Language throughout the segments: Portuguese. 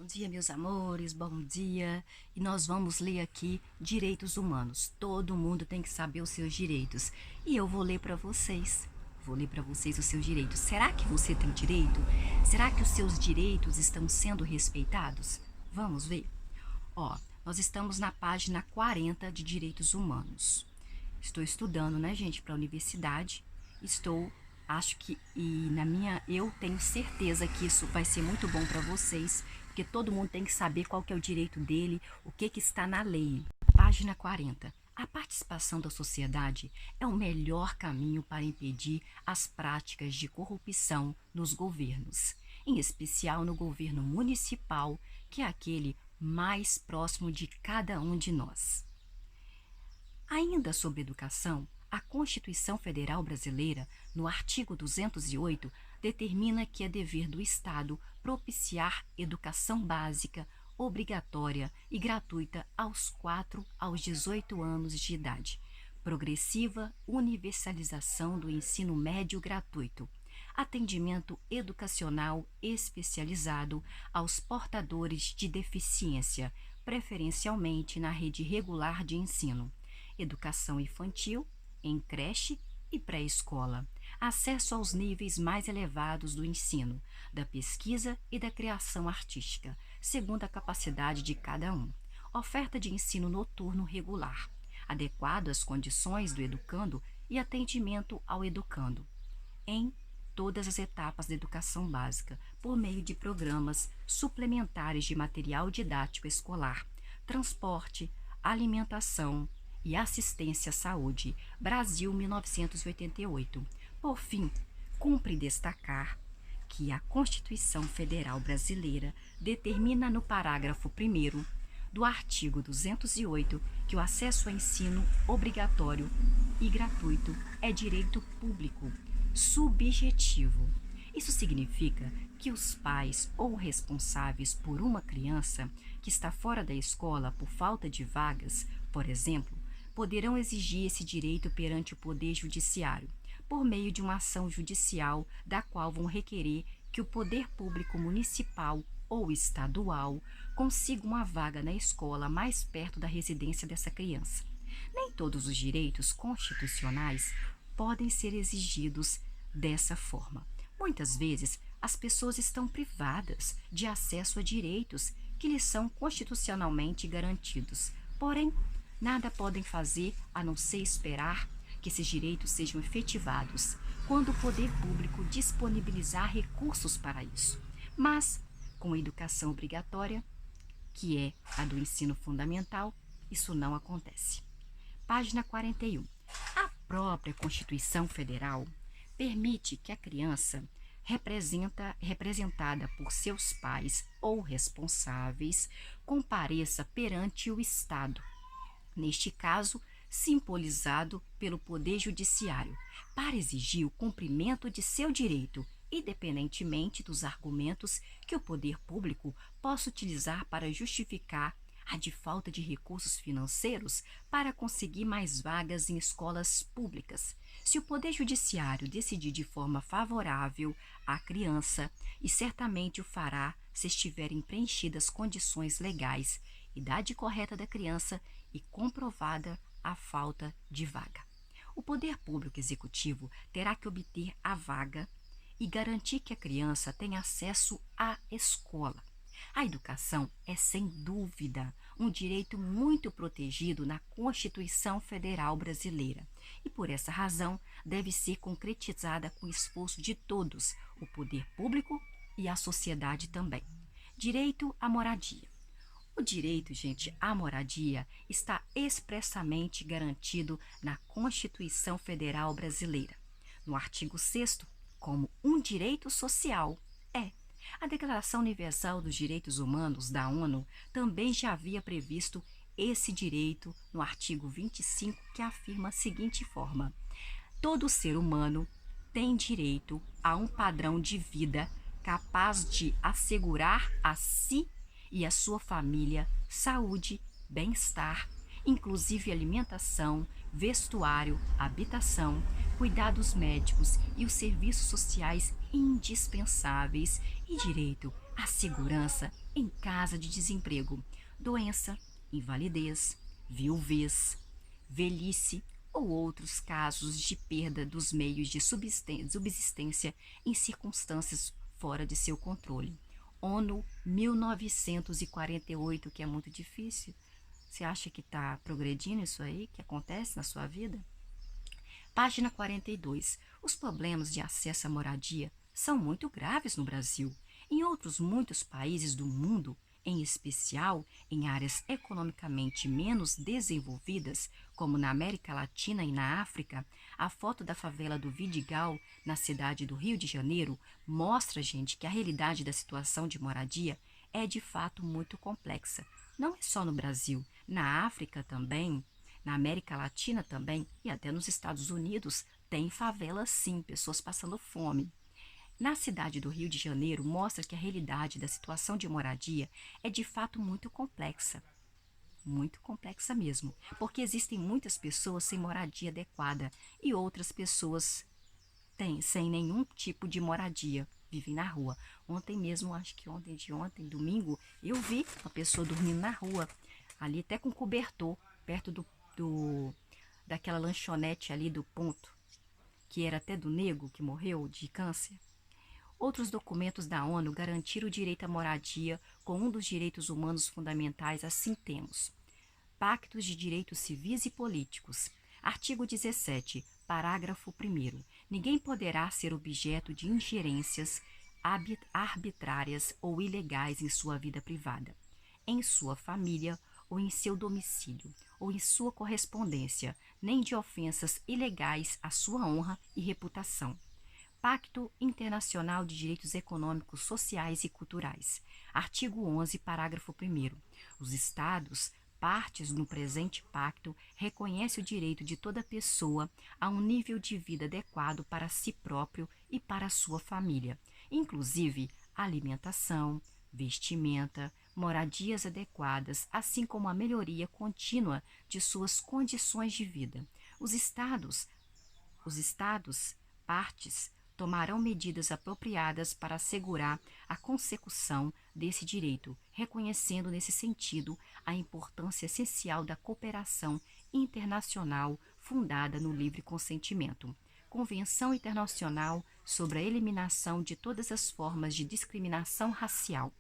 Bom dia, meus amores, bom dia. E nós vamos ler aqui direitos humanos. Todo mundo tem que saber os seus direitos. E eu vou ler para vocês. Vou ler para vocês os seus direitos. Será que você tem direito? Será que os seus direitos estão sendo respeitados? Vamos ver. Ó, nós estamos na página 40 de Direitos Humanos. Estou estudando, né, gente, para a universidade. Acho que eu tenho certeza que isso vai ser muito bom para vocês, porque todo mundo tem que saber qual que é o direito dele, o que está na lei. Página 40. A participação da sociedade é o melhor caminho para impedir as práticas de corrupção nos governos, em especial no governo municipal, que é aquele mais próximo de cada um de nós. Ainda sobre educação, a Constituição Federal Brasileira, no artigo 208, determina que é dever do Estado propiciar educação básica, obrigatória e gratuita aos 4 aos 18 anos de idade, progressiva universalização do ensino médio gratuito, atendimento educacional especializado aos portadores de deficiência, preferencialmente na rede regular de ensino, educação infantil, em creche e pré-escola, acesso aos níveis mais elevados do ensino, da pesquisa e da criação artística, segundo a capacidade de cada um, oferta de ensino noturno regular, adequado às condições do educando e atendimento ao educando, em todas as etapas da educação básica, por meio de programas suplementares de material didático escolar, transporte, alimentação, e Assistência à Saúde, Brasil 1988. Por fim, cumpre destacar que a Constituição Federal Brasileira determina no parágrafo 1º do artigo 208 que o acesso ao ensino obrigatório e gratuito é direito público, subjetivo. Isso significa que os pais ou responsáveis por uma criança que está fora da escola por falta de vagas, por exemplo, poderão exigir esse direito perante o Poder Judiciário, por meio de uma ação judicial da qual vão requerer que o poder público municipal ou estadual consiga uma vaga na escola mais perto da residência dessa criança. Nem todos os direitos constitucionais podem ser exigidos dessa forma. Muitas vezes, as pessoas estão privadas de acesso a direitos que lhes são constitucionalmente garantidos. Porém, nada podem fazer a não ser esperar que esses direitos sejam efetivados quando o poder público disponibilizar recursos para isso. Mas, com a educação obrigatória, que é a do ensino fundamental, isso não acontece. Página 41. A própria Constituição Federal permite que a criança, representada por seus pais ou responsáveis, compareça perante o Estado, neste caso, simbolizado pelo Poder Judiciário, para exigir o cumprimento de seu direito, independentemente dos argumentos que o poder público possa utilizar para justificar a de falta de recursos financeiros para conseguir mais vagas em escolas públicas. Se o Poder Judiciário decidir de forma favorável à criança, e certamente o fará se estiverem preenchidas condições legais, idade correta da criança e comprovada a falta de vaga. O poder público executivo terá que obter a vaga e garantir que a criança tenha acesso à escola. A educação é, sem dúvida, um direito muito protegido na Constituição Federal Brasileira e, por essa razão, deve ser concretizada com o esforço de todos, o poder público e a sociedade também. Direito à moradia. O direito, gente, à moradia está expressamente garantido na Constituição Federal Brasileira, no artigo 6º, como um direito social. A Declaração Universal dos Direitos Humanos da ONU também já havia previsto esse direito no artigo 25, que afirma a seguinte forma: todo ser humano tem direito a um padrão de vida capaz de assegurar a si e a sua família saúde, bem-estar, inclusive alimentação, vestuário, habitação, cuidados médicos e os serviços sociais indispensáveis e direito à segurança em caso de desemprego, doença, invalidez, viuvez, velhice ou outros casos de perda dos meios de subsistência em circunstâncias fora de seu controle. ONU 1948, que é muito difícil. Você acha que está progredindo isso aí, que acontece na sua vida? Página 42. Os problemas de acesso à moradia são muito graves no Brasil. Em outros muitos países do mundo, em especial em áreas economicamente menos desenvolvidas, como na América Latina e na África, a foto da favela do Vidigal, na cidade do Rio de Janeiro, mostra, gente, que a realidade da situação de moradia é de fato muito complexa. Não é só no Brasil, na África também, na América Latina também e até nos Estados Unidos tem favelas sim, pessoas passando fome. Na cidade do Rio de Janeiro mostra que a realidade da situação de moradia é de fato muito complexa mesmo, porque existem muitas pessoas sem moradia adequada e outras pessoas sem nenhum tipo de moradia, vivem na rua. Ontem mesmo, acho que ontem de ontem, domingo, eu vi uma pessoa dormindo na rua, ali até com cobertor, perto do daquela lanchonete ali do ponto, que era até do nego que morreu de câncer. Outros documentos da ONU garantiram o direito à moradia como um dos direitos humanos fundamentais, assim temos. Pactos de Direitos Civis e Políticos. Artigo 17, parágrafo 1º. Ninguém poderá ser objeto de ingerências arbitrárias ou ilegais em sua vida privada, em sua família ou em seu domicílio, ou em sua correspondência, nem de ofensas ilegais à sua honra e reputação. Pacto Internacional de Direitos Econômicos, Sociais e Culturais. Artigo 11, parágrafo 1º. Os Estados, partes no presente pacto, reconhecem o direito de toda pessoa a um nível de vida adequado para si próprio e para a sua família, inclusive alimentação, vestimenta, moradias adequadas, assim como a melhoria contínua de suas condições de vida. Os estados partes tomarão medidas apropriadas para assegurar a consecução desse direito, reconhecendo nesse sentido a importância essencial da cooperação internacional fundada no livre consentimento. Convenção Internacional sobre a Eliminação de todas as formas de discriminação racial.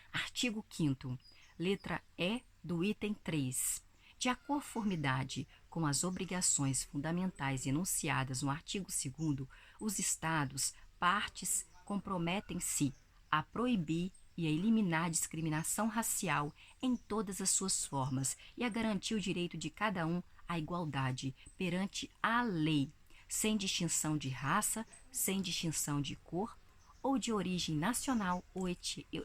Artigo 5º, letra E do item 3. De conformidade com as obrigações fundamentais enunciadas no artigo 2º, os Estados, partes, comprometem-se a proibir e a eliminar a discriminação racial em todas as suas formas e a garantir o direito de cada um à igualdade perante a lei, sem distinção de raça, sem distinção de cor ou de origem nacional ou etnia,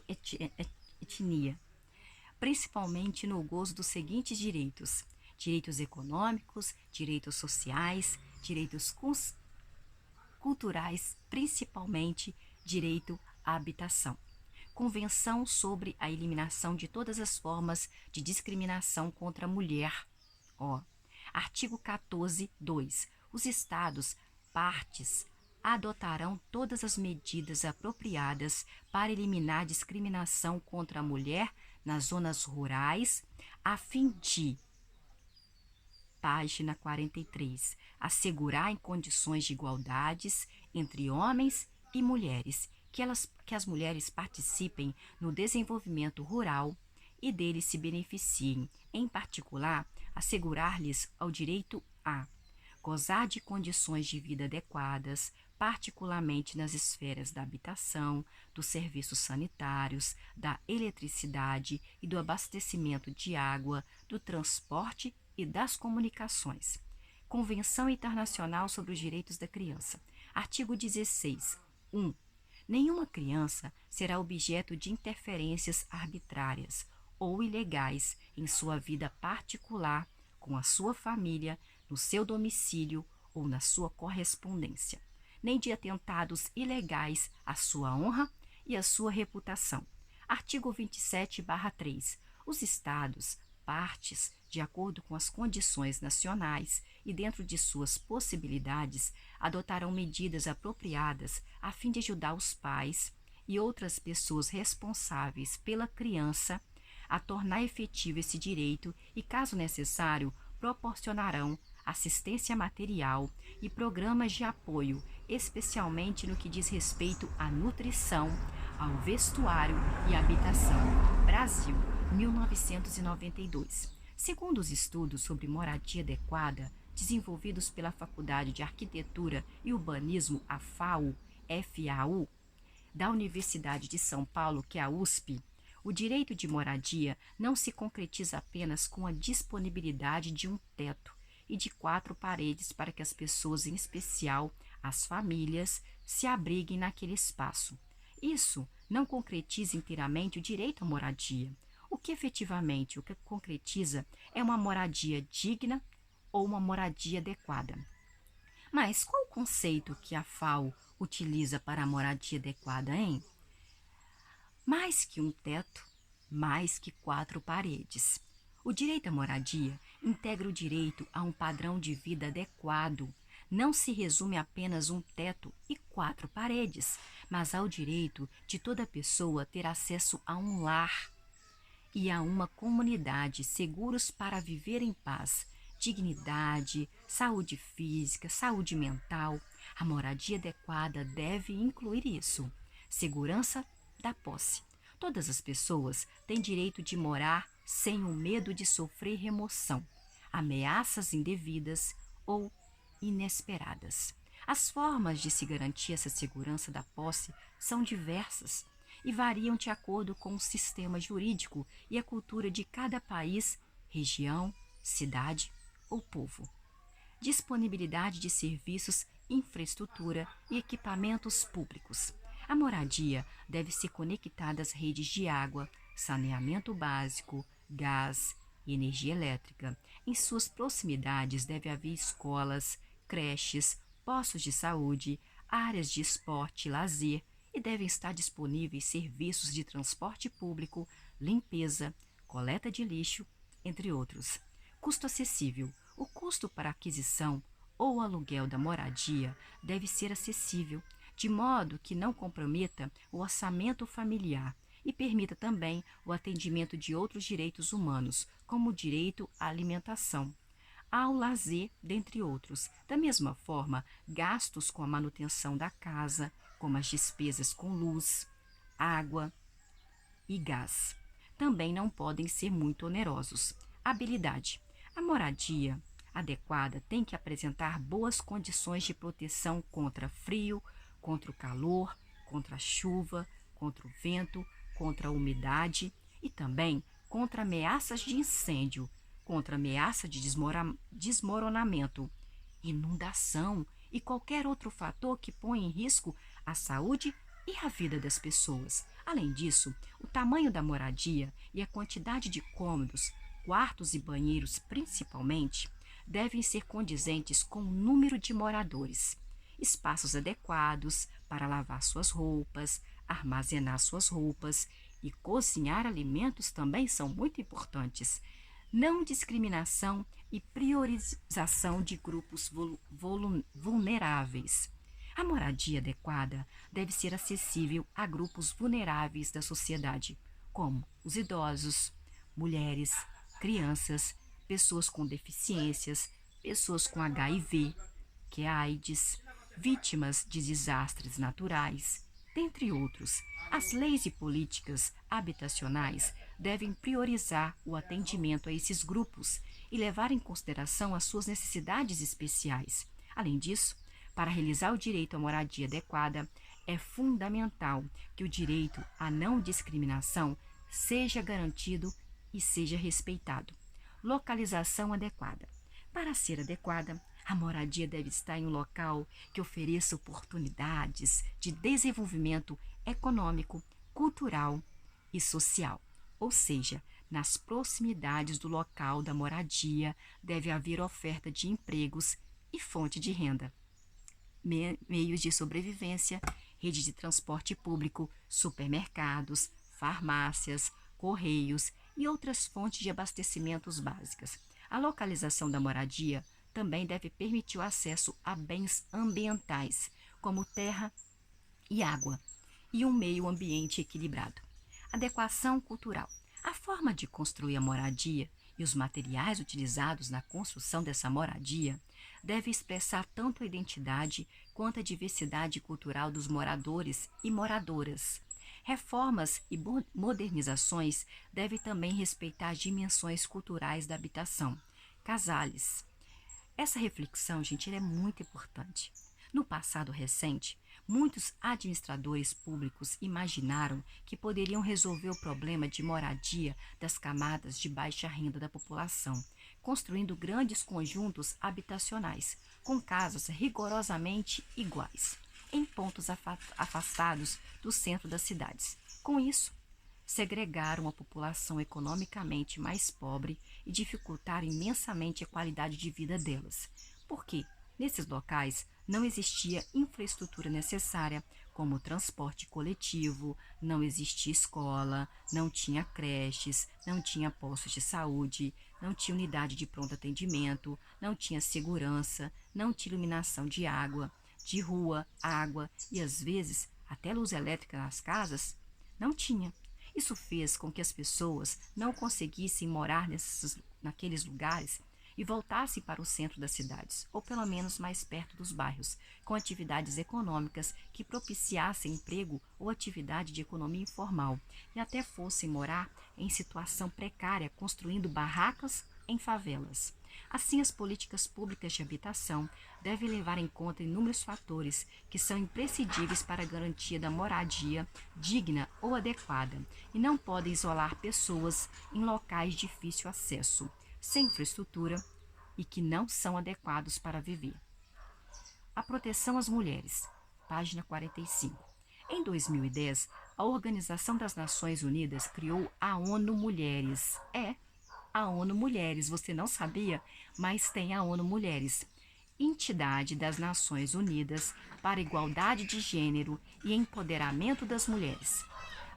principalmente no gozo dos seguintes direitos: direitos econômicos, direitos sociais, direitos culturais, principalmente direito à habitação. Convenção sobre a eliminação de todas as formas de discriminação contra a mulher. Artigo 14, 2. Os Estados, partes, adotarão todas as medidas apropriadas para eliminar a discriminação contra a mulher nas zonas rurais, a fim de, página 43, assegurar em condições de igualdades entre homens e mulheres, que as mulheres participem no desenvolvimento rural e deles se beneficiem, em particular, assegurar-lhes o direito a gozar de condições de vida adequadas, particularmente nas esferas da habitação, dos serviços sanitários, da eletricidade e do abastecimento de água, do transporte e das comunicações. Convenção Internacional sobre os Direitos da Criança. Artigo 16. 1. Nenhuma criança será objeto de interferências arbitrárias ou ilegais em sua vida particular, com a sua família, no seu domicílio ou na sua correspondência, nem de atentados ilegais à sua honra e à sua reputação. Artigo 27/3. Os Estados, partes, de acordo com as condições nacionais e dentro de suas possibilidades, adotarão medidas apropriadas a fim de ajudar os pais e outras pessoas responsáveis pela criança a tornar efetivo esse direito e, caso necessário, proporcionarão assistência material e programas de apoio, especialmente no que diz respeito à nutrição, ao vestuário e habitação. Brasil, 1992. Segundo os estudos sobre moradia adequada desenvolvidos pela Faculdade de Arquitetura e Urbanismo, a FAU, da Universidade de São Paulo, que é a USP, o direito de moradia não se concretiza apenas com a disponibilidade de um teto e de 4 paredes para que as pessoas, em especial as famílias, se abriguem naquele espaço. Isso não concretiza inteiramente o direito à moradia. O que efetivamente o que concretiza é uma moradia digna ou uma moradia adequada. Mas qual o conceito que a FAO utiliza para a moradia adequada, hein? Mais que um teto, mais que 4 paredes. O direito à moradia integra o direito a um padrão de vida adequado. Não se resume a apenas um teto e 4 paredes, mas ao direito de toda pessoa ter acesso a um lar e a uma comunidade seguros para viver em paz, dignidade, saúde física, saúde mental. A moradia adequada deve incluir isso. Segurança da posse. Todas as pessoas têm direito de morar sem o medo de sofrer remoção, ameaças indevidas ou inesperadas. As formas de se garantir essa segurança da posse são diversas e variam de acordo com o sistema jurídico e a cultura de cada país, região, cidade ou povo. Disponibilidade de serviços, infraestrutura e equipamentos públicos. A moradia deve ser conectada às redes de água, saneamento básico, gás e energia elétrica. Em suas proximidades deve haver escolas, creches, postos de saúde, áreas de esporte e lazer e devem estar disponíveis serviços de transporte público, limpeza, coleta de lixo, entre outros. Custo acessível. O custo para aquisição ou aluguel da moradia deve ser acessível, de modo que não comprometa o orçamento familiar e permita também o atendimento de outros direitos humanos, como o direito à alimentação, ao lazer, dentre outros. Da mesma forma, gastos com a manutenção da casa, como as despesas com luz, água e gás, também não podem ser muito onerosos. Habilidade. A moradia adequada tem que apresentar boas condições de proteção contra frio, contra o calor, contra a chuva, contra o vento, contra a umidade e também contra ameaças de incêndio, contra ameaça de desmoronamento, inundação e qualquer outro fator que ponha em risco a saúde e a vida das pessoas. Além disso, o tamanho da moradia e a quantidade de cômodos, quartos e banheiros principalmente, devem ser condizentes com o número de moradores. Espaços adequados para lavar suas roupas, armazenar suas roupas e cozinhar alimentos também são muito importantes. Não discriminação e priorização de grupos vulneráveis. A moradia adequada deve ser acessível a grupos vulneráveis da sociedade, como os idosos, mulheres, crianças, pessoas com deficiências, pessoas com HIV, que é a AIDS, vítimas de desastres naturais, dentre outros. As leis e políticas habitacionais devem priorizar o atendimento a esses grupos e levar em consideração as suas necessidades especiais. Além disso, para realizar o direito à moradia adequada, é fundamental que o direito à não discriminação seja garantido e seja respeitado. Localização adequada. Para ser adequada, a moradia deve estar em um local que ofereça oportunidades de desenvolvimento econômico, cultural e social. Ou seja, nas proximidades do local da moradia deve haver oferta de empregos e fonte de renda. Meios de sobrevivência, rede de transporte público, supermercados, farmácias, correios e outras fontes de abastecimentos básicas. A localização da moradia também deve permitir o acesso a bens ambientais, como terra e água, e um meio ambiente equilibrado. Adequação cultural. A forma de construir a moradia e os materiais utilizados na construção dessa moradia deve expressar tanto a identidade quanto a diversidade cultural dos moradores e moradoras. Reformas e modernizações devem também respeitar as dimensões culturais da habitação. Casales. Essa reflexão, gente, ela é muito importante. No passado recente, muitos administradores públicos imaginaram que poderiam resolver o problema de moradia das camadas de baixa renda da população, construindo grandes conjuntos habitacionais, com casas rigorosamente iguais, em pontos afastados do centro das cidades. Com isso, segregaram a população economicamente mais pobre e dificultaram imensamente a qualidade de vida delas. Por quê? Nesses locais não existia infraestrutura necessária, como transporte coletivo, não existia escola, não tinha creches, não tinha postos de saúde, não tinha unidade de pronto atendimento, não tinha segurança, não tinha iluminação de água, de rua, água e às vezes até luz elétrica nas casas, não tinha. Isso fez com que as pessoas não conseguissem morar naqueles lugares e voltassem para o centro das cidades, ou pelo menos mais perto dos bairros, com atividades econômicas que propiciassem emprego ou atividade de economia informal, e até fossem morar em situação precária, construindo barracas em favelas. Assim, as políticas públicas de habitação devem levar em conta inúmeros fatores que são imprescindíveis para a garantia da moradia digna ou adequada, e não podem isolar pessoas em locais de difícil acesso, sem infraestrutura e que não são adequados para viver. A proteção às mulheres, página 45. Em 2010, a Organização das Nações Unidas criou a ONU Mulheres. A ONU Mulheres, você não sabia, mas tem a ONU Mulheres, entidade das Nações Unidas para a igualdade de gênero e empoderamento das mulheres.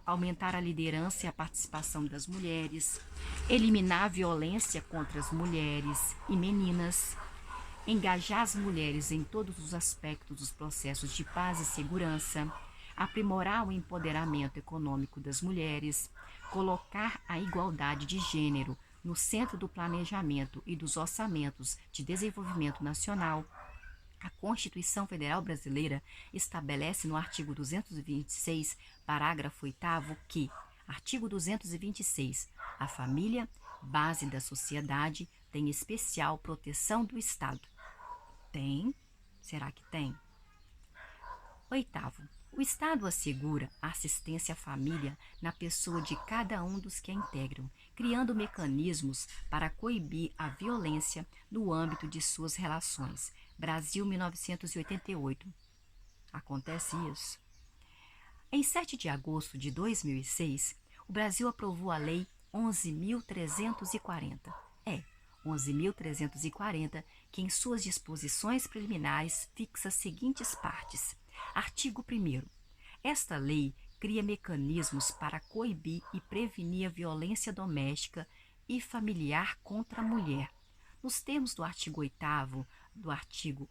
Aumentar a liderança e a participação das mulheres, eliminar a violência contra as mulheres e meninas, engajar as mulheres em todos os aspectos dos processos de paz e segurança, aprimorar o empoderamento econômico das mulheres, colocar a igualdade de gênero no centro do planejamento e dos orçamentos de desenvolvimento nacional. A Constituição Federal Brasileira estabelece no artigo 226, parágrafo 8º, que, artigo 226, a família, base da sociedade, tem especial proteção do Estado. Tem? Será que tem? 8º. O Estado assegura a assistência à família na pessoa de cada um dos que a integram, criando mecanismos para coibir a violência no âmbito de suas relações. Brasil, 1988. Acontece isso. Em 7 de agosto de 2006, o Brasil aprovou a Lei 11.340. 11.340, que em suas disposições preliminares fixa as seguintes partes. Artigo 1º. Esta lei cria mecanismos para coibir e prevenir a violência doméstica e familiar contra a mulher. Nos termos do artigo 8º, do artigo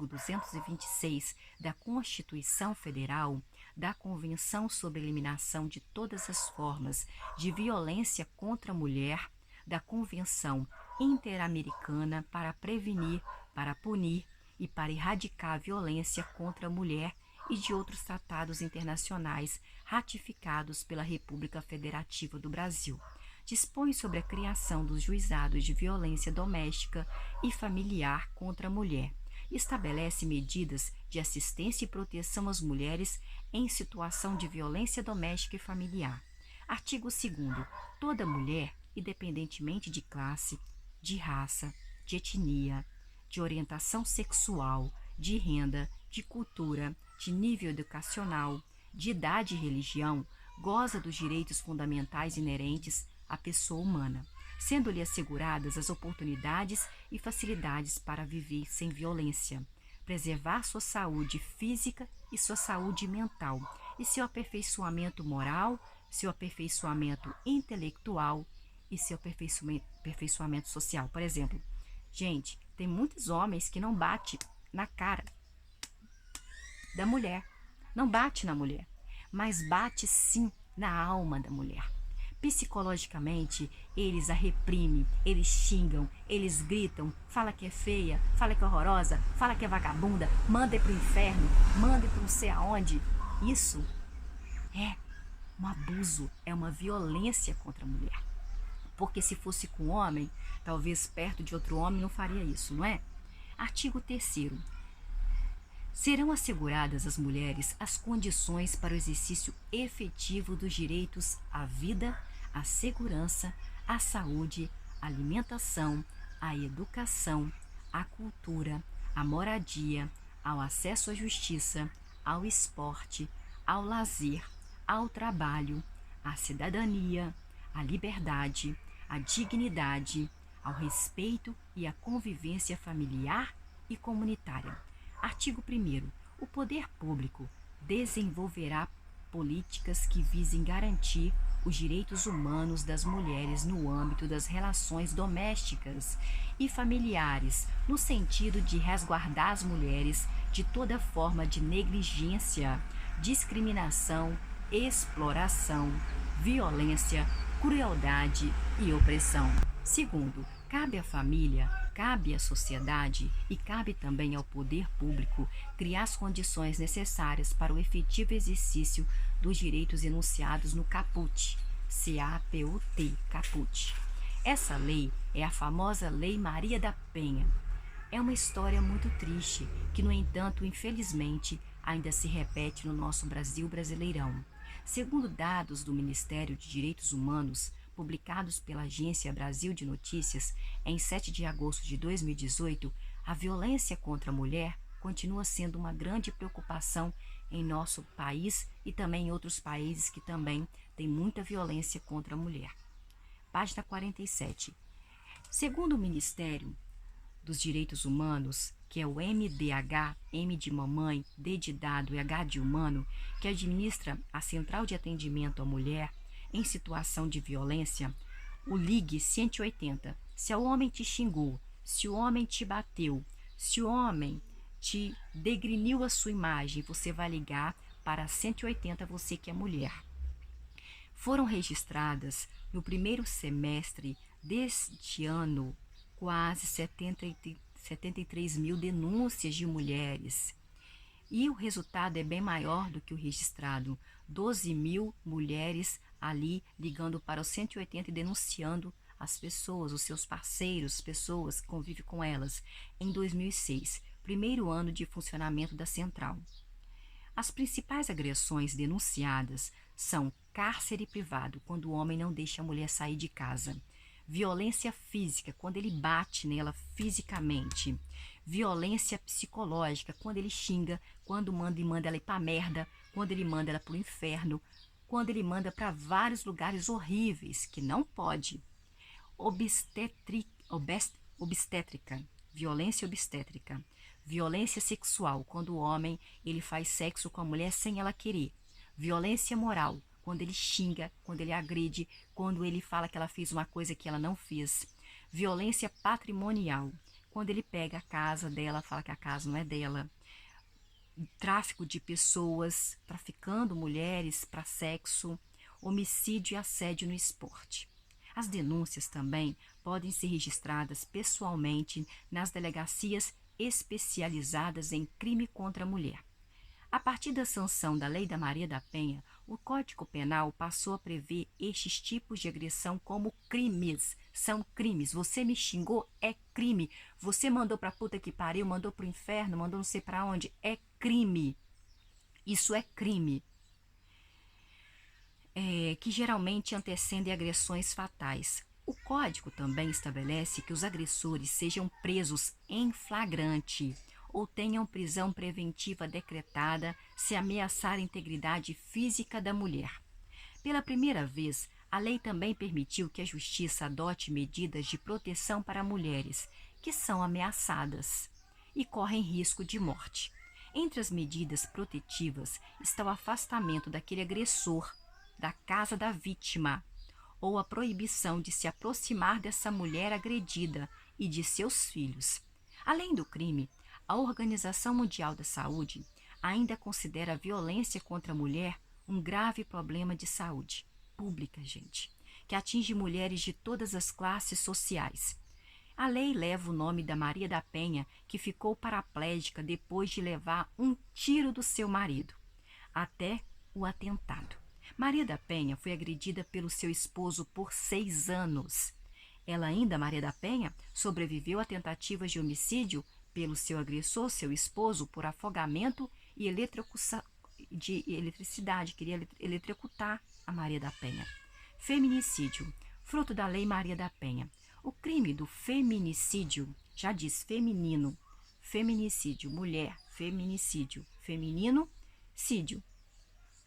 226 da Constituição Federal, da Convenção sobre a Eliminação de Todas as Formas de Violência contra a Mulher, da Convenção Interamericana para Prevenir, para Punir e para erradicar a violência contra a mulher e de outros tratados internacionais ratificados pela República Federativa do Brasil. Dispõe sobre a criação dos juizados de violência doméstica e familiar contra a mulher. Estabelece medidas de assistência e proteção às mulheres em situação de violência doméstica e familiar. Artigo 2º. Toda mulher, independentemente de classe, de raça, de etnia, de orientação sexual, de renda, de cultura, de nível educacional, de idade e religião, goza dos direitos fundamentais inerentes à pessoa humana, sendo-lhe asseguradas as oportunidades e facilidades para viver sem violência, preservar sua saúde física e sua saúde mental, e seu aperfeiçoamento moral, seu aperfeiçoamento intelectual e seu aperfeiçoamento social. Por exemplo, gente, tem muitos homens que não batem na cara da mulher. não bate na mulher, mas bate sim na alma da mulher. Psicologicamente, eles a reprimem, eles xingam, eles gritam, fala que é feia, fala que é horrorosa, fala que é vagabunda, manda para o inferno, manda para não sei aonde. Isso é um abuso, é uma violência contra a mulher. Porque se fosse com homem, talvez perto de outro homem não faria isso, não é? Artigo 3º. Serão asseguradas às mulheres as condições para o exercício efetivo dos direitos à vida, à segurança, à saúde, à alimentação, à educação, à cultura, à moradia, ao acesso à justiça, ao esporte, ao lazer, ao trabalho, à cidadania, à liberdade, à dignidade, ao respeito e à convivência familiar e comunitária. Artigo 1º. O poder público desenvolverá políticas que visem garantir os direitos humanos das mulheres no âmbito das relações domésticas e familiares, no sentido de resguardar as mulheres de toda forma de negligência, discriminação, exploração, violência, crueldade e opressão. Segundo, cabe à família, cabe à sociedade e cabe também ao poder público criar as condições necessárias para o efetivo exercício dos direitos enunciados no Caput, C-A-P-U-T, Caput. Essa lei é a famosa Lei Maria da Penha. É uma história muito triste, que, no entanto, infelizmente, ainda se repete no nosso Brasil brasileirão. Segundo dados do Ministério de Direitos Humanos, publicados pela Agência Brasil de Notícias, em 7 de agosto de 2018, a violência contra a mulher continua sendo uma grande preocupação em nosso país e também em outros países que também têm muita violência contra a mulher. Página 47. Segundo o Ministério dos Direitos Humanos, que é o MDH, M de mamãe, D de dado e H de humano, que administra a Central de Atendimento à Mulher em situação de violência, o ligue 180. Se o homem te xingou, se o homem te bateu, se o homem te degriniu a sua imagem, você vai ligar para 180, você que é mulher. Foram registradas no primeiro semestre deste ano quase 73 mil denúncias de mulheres. E o resultado é bem maior do que o registrado. 12 mil mulheres ali ligando para o 180 e denunciando as pessoas, os seus parceiros, pessoas que convivem com elas, em 2006, primeiro ano de funcionamento da central. As principais agressões denunciadas são cárcere privado, quando o homem não deixa a mulher sair de casa. Violência física, quando ele bate nela fisicamente. Violência psicológica, quando ele xinga, quando manda ela ir pra merda, quando ele manda ela pro inferno, quando ele manda para vários lugares horríveis, que não pode. Obstétrica, violência obstétrica. Violência sexual, quando o homem ele faz sexo com a mulher sem ela querer. Violência moral, quando ele xinga, quando ele agride, quando ele fala que ela fez uma coisa que ela não fez. Violência patrimonial, quando ele pega a casa dela, fala que a casa não é dela. Tráfico de pessoas, traficando mulheres para sexo, homicídio e assédio no esporte. As denúncias também podem ser registradas pessoalmente nas delegacias especializadas em crime contra a mulher. A partir da sanção da Lei da Maria da Penha, o Código Penal passou a prever estes tipos de agressão como crimes. São crimes. Você me xingou, é crime. Você mandou pra puta que pariu, mandou pro inferno, mandou não sei pra onde, é crime. Isso é crime. Que geralmente antecedem agressões fatais. O Código também estabelece que os agressores sejam presos em flagrante ou tenham prisão preventiva decretada se ameaçar a integridade física da mulher. Pela primeira vez, a lei também permitiu que a Justiça adote medidas de proteção para mulheres que são ameaçadas e correm risco de morte. Entre as medidas protetivas está o afastamento daquele agressor da casa da vítima ou a proibição de se aproximar dessa mulher agredida e de seus filhos. Além do crime, a Organização Mundial da Saúde ainda considera a violência contra a mulher um grave problema de saúde pública, gente, que atinge mulheres de todas as classes sociais. A lei leva o nome da Maria da Penha, que ficou paraplégica depois de levar um tiro do seu marido, até o atentado. Maria da Penha foi agredida pelo seu esposo por 6 anos. Ela ainda, Maria da Penha, sobreviveu a tentativas de homicídio pelo seu agressor, seu esposo, por afogamento e de eletricidade. Queria eletrocutar a Maria da Penha. Feminicídio, fruto da Lei Maria da Penha. O crime do feminicídio, já diz feminino, feminicídio, mulher, feminicídio, feminino, sídio,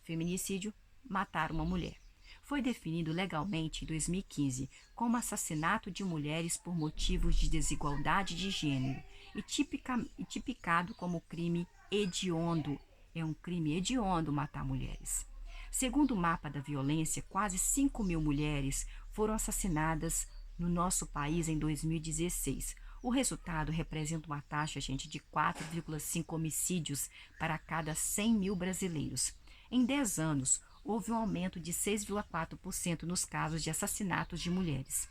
feminicídio, matar uma mulher. Foi definido legalmente em 2015 como assassinato de mulheres por motivos de desigualdade de gênero e tipicado como crime hediondo. É um crime hediondo matar mulheres. Segundo o mapa da violência, quase 5.000 mulheres foram assassinadas no nosso país em 2016. O resultado representa uma taxa, gente, de 4,5 homicídios para cada 100.000 brasileiros. Em 10 anos, houve um aumento de 6,4% nos casos de assassinatos de mulheres.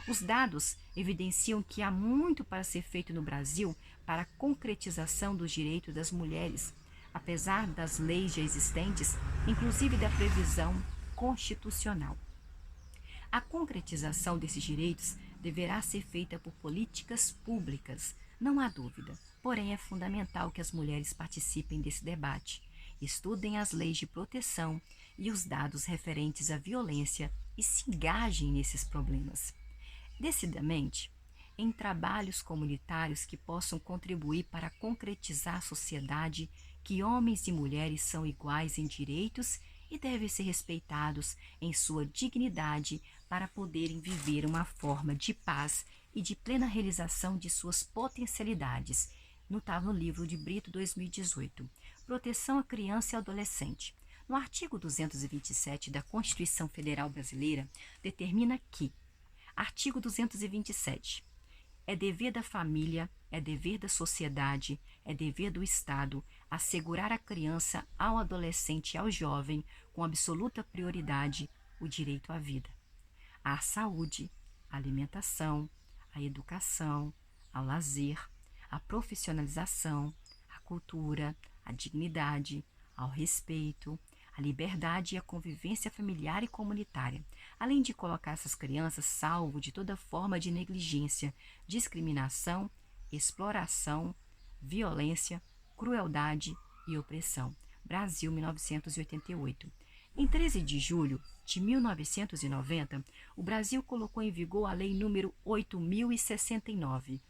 Os dados evidenciam que há muito para ser feito no Brasil para a concretização dos direitos das mulheres, apesar das leis já existentes, inclusive da previsão constitucional. A concretização desses direitos deverá ser feita por políticas públicas, não há dúvida. Porém, é fundamental que as mulheres participem desse debate, estudem as leis de proteção e os dados referentes à violência e se engajem nesses problemas. Decididamente, em trabalhos comunitários que possam contribuir para concretizar a sociedade que homens e mulheres são iguais em direitos e devem ser respeitados em sua dignidade para poderem viver uma forma de paz e de plena realização de suas potencialidades. Estava no livro de Brito, 2018. Proteção à criança e ao adolescente. No artigo 227 da Constituição Federal Brasileira, determina que, artigo 227, é dever da família, é dever da sociedade, é dever do Estado assegurar à criança, ao adolescente e ao jovem, com absoluta prioridade, o direito à vida, à saúde, à alimentação, à educação, ao lazer, à profissionalização, à cultura, à dignidade, ao respeito, à liberdade e à convivência familiar e comunitária, além de colocar essas crianças salvo de toda forma de negligência, discriminação, exploração, violência, crueldade e opressão. Brasil, 1988. Em 13 de julho de 1990, o Brasil colocou em vigor a Lei número 8.069.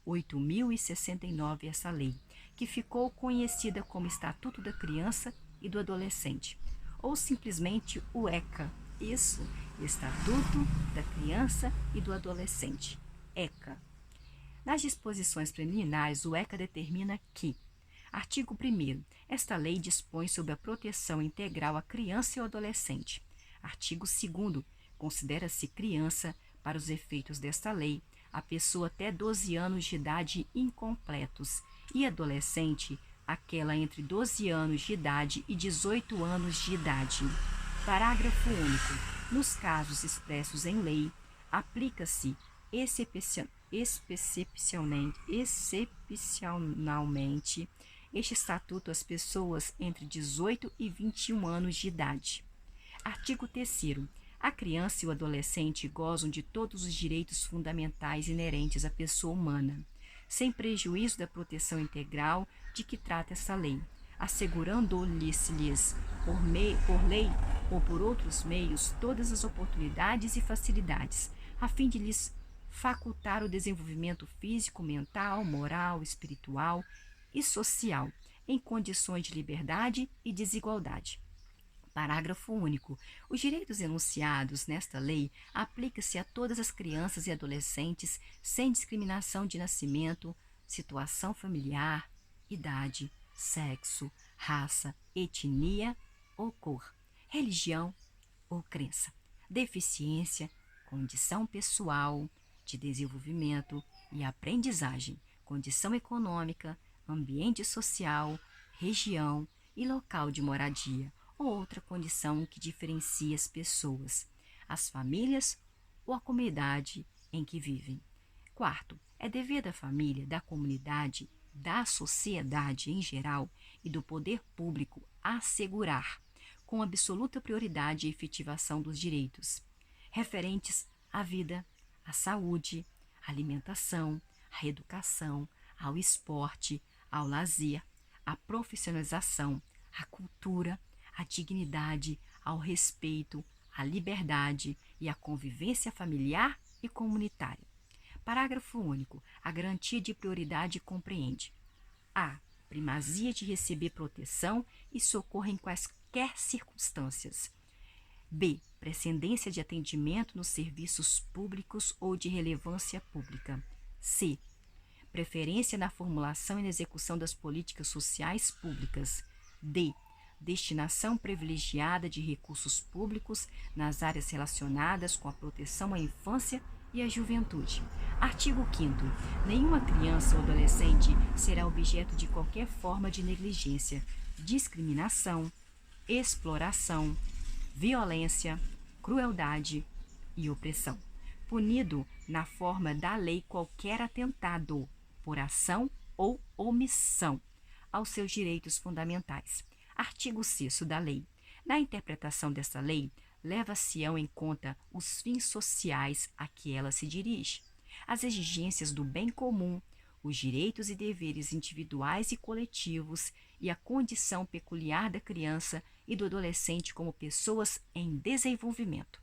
8.069 essa lei, que ficou conhecida como Estatuto da Criança e do Adolescente, ou simplesmente o ECA. Isso, Estatuto da Criança e do Adolescente, ECA. Nas disposições preliminares, o ECA determina que, artigo 1º, esta lei dispõe sobre a proteção integral à criança e ao adolescente. Artigo 2º, considera-se criança, para os efeitos desta lei, a pessoa até 12 anos de idade incompletos e adolescente, aquela entre 12 anos de idade e 18 anos de idade. Parágrafo único. Nos casos expressos em lei, aplica-se excepcionalmente este estatuto às pessoas entre 18 e 21 anos de idade. Artigo 3º. A criança e o adolescente gozam de todos os direitos fundamentais inerentes à pessoa humana, sem prejuízo da proteção integral de que trata essa lei, assegurando-lhes por lei ou por outros meios todas as oportunidades e facilidades, a fim de lhes facultar o desenvolvimento físico, mental, moral, espiritual e social, em condições de liberdade e desigualdade. Parágrafo único. Os direitos enunciados nesta lei aplicam-se a todas as crianças e adolescentes sem discriminação de nascimento, situação familiar, idade, sexo, raça, etnia ou cor, religião ou crença, deficiência, condição pessoal, de desenvolvimento e aprendizagem, condição econômica, ambiente social, região e local de moradia, ou outra condição que diferencia as pessoas, as famílias ou a comunidade em que vivem. Quarto, é dever da família, da comunidade, da sociedade em geral e do poder público assegurar, com absoluta prioridade, a efetivação dos direitos referentes à vida, à saúde, à alimentação, à educação, ao esporte, ao lazer, à profissionalização, à cultura, à dignidade, ao respeito, à liberdade e à convivência familiar e comunitária. Parágrafo único. A garantia de prioridade compreende: a. Primazia de receber proteção e socorro em quaisquer circunstâncias. B. Precedência de atendimento nos serviços públicos ou de relevância pública. C. Preferência na formulação e na execução das políticas sociais públicas. D. Destinação privilegiada de recursos públicos nas áreas relacionadas com a proteção à infância e à juventude. Artigo 5º. Nenhuma criança ou adolescente será objeto de qualquer forma de negligência, discriminação, exploração, violência, crueldade e opressão, punido na forma da lei qualquer atentado, por ação ou omissão, aos seus direitos fundamentais. Artigo 6º da lei. Na interpretação desta lei, leva-se-ão em conta os fins sociais a que ela se dirige, as exigências do bem comum, os direitos e deveres individuais e coletivos e a condição peculiar da criança e do adolescente como pessoas em desenvolvimento.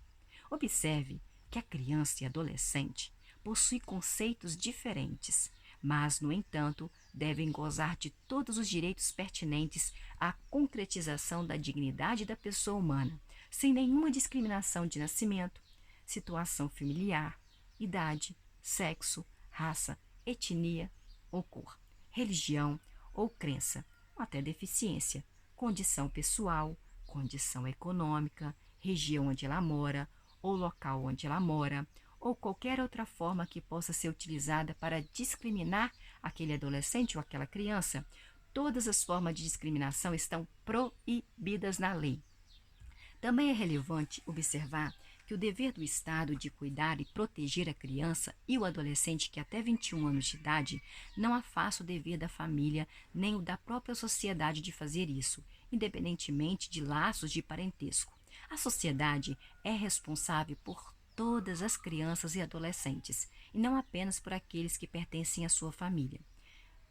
Observe que a criança e adolescente possuem conceitos diferentes, mas, no entanto, devem gozar de todos os direitos pertinentes à concretização da dignidade da pessoa humana, sem nenhuma discriminação de nascimento, situação familiar, idade, sexo, raça, etnia ou cor, religião ou crença, até deficiência, condição pessoal, condição econômica, região onde ela mora ou local onde ela mora, ou qualquer outra forma que possa ser utilizada para discriminar aquele adolescente ou aquela criança. Todas as formas de discriminação estão proibidas na lei. Também é relevante observar que o dever do Estado de cuidar e proteger a criança e o adolescente que até 21 anos de idade não afasta o dever da família nem o da própria sociedade de fazer isso, independentemente de laços de parentesco. A sociedade é responsável por todas as crianças e adolescentes, e não apenas por aqueles que pertencem à sua família.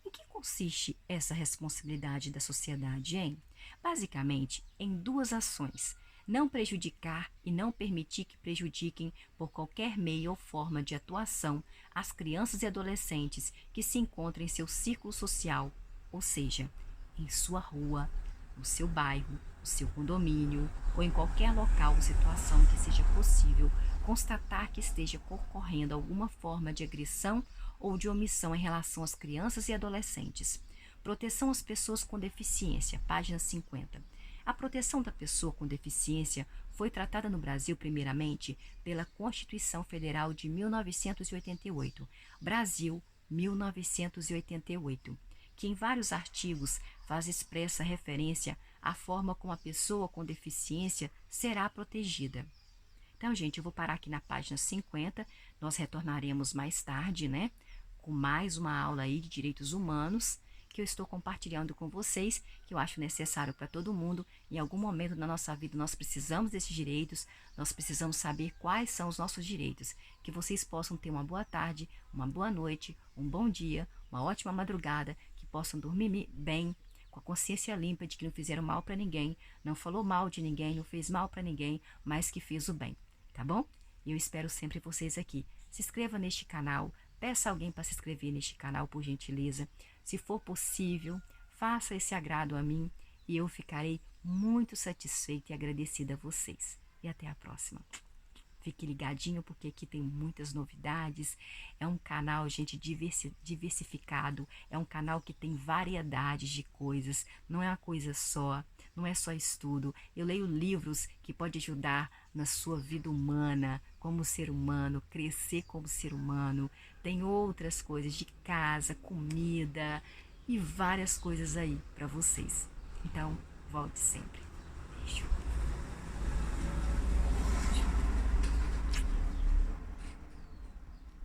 Em que consiste essa responsabilidade da sociedade, hein? Basicamente, em duas ações: não prejudicar e não permitir que prejudiquem por qualquer meio ou forma de atuação as crianças e adolescentes que se encontram em seu círculo social, ou seja, em sua rua, no seu bairro, no seu condomínio ou em qualquer local ou situação que seja possível constatar que esteja ocorrendo alguma forma de agressão ou de omissão em relação às crianças e adolescentes. Proteção às pessoas com deficiência, página 50. A proteção da pessoa com deficiência foi tratada no Brasil primeiramente pela Constituição Federal de 1988, Brasil 1988, que em vários artigos faz expressa referência à forma como a pessoa com deficiência será protegida. Então, gente, eu vou parar aqui na página 50, nós retornaremos mais tarde, né, com mais uma aula aí de direitos humanos, que eu estou compartilhando com vocês, que eu acho necessário para todo mundo. Em algum momento na nossa vida nós precisamos desses direitos, nós precisamos saber quais são os nossos direitos. Que vocês possam ter uma boa tarde, uma boa noite, um bom dia, uma ótima madrugada, que possam dormir bem, com a consciência limpa de que não fizeram mal para ninguém, não falou mal de ninguém, não fez mal para ninguém, mas que fez o bem, tá bom? E eu espero sempre vocês aqui. Se inscreva neste canal, peça alguém para se inscrever neste canal, por gentileza. Se for possível, faça esse agrado a mim e eu ficarei muito satisfeita e agradecida a vocês. E até a próxima. Fique ligadinho porque aqui tem muitas novidades. É um canal, gente, diversificado. É um canal que tem variedades de coisas. Não é uma coisa só. Não é só estudo. Eu leio livros que podem ajudar na sua vida humana, como ser humano, crescer como ser humano. Tem outras coisas de casa, comida, e várias coisas aí para vocês. Então, volte sempre. Beijo.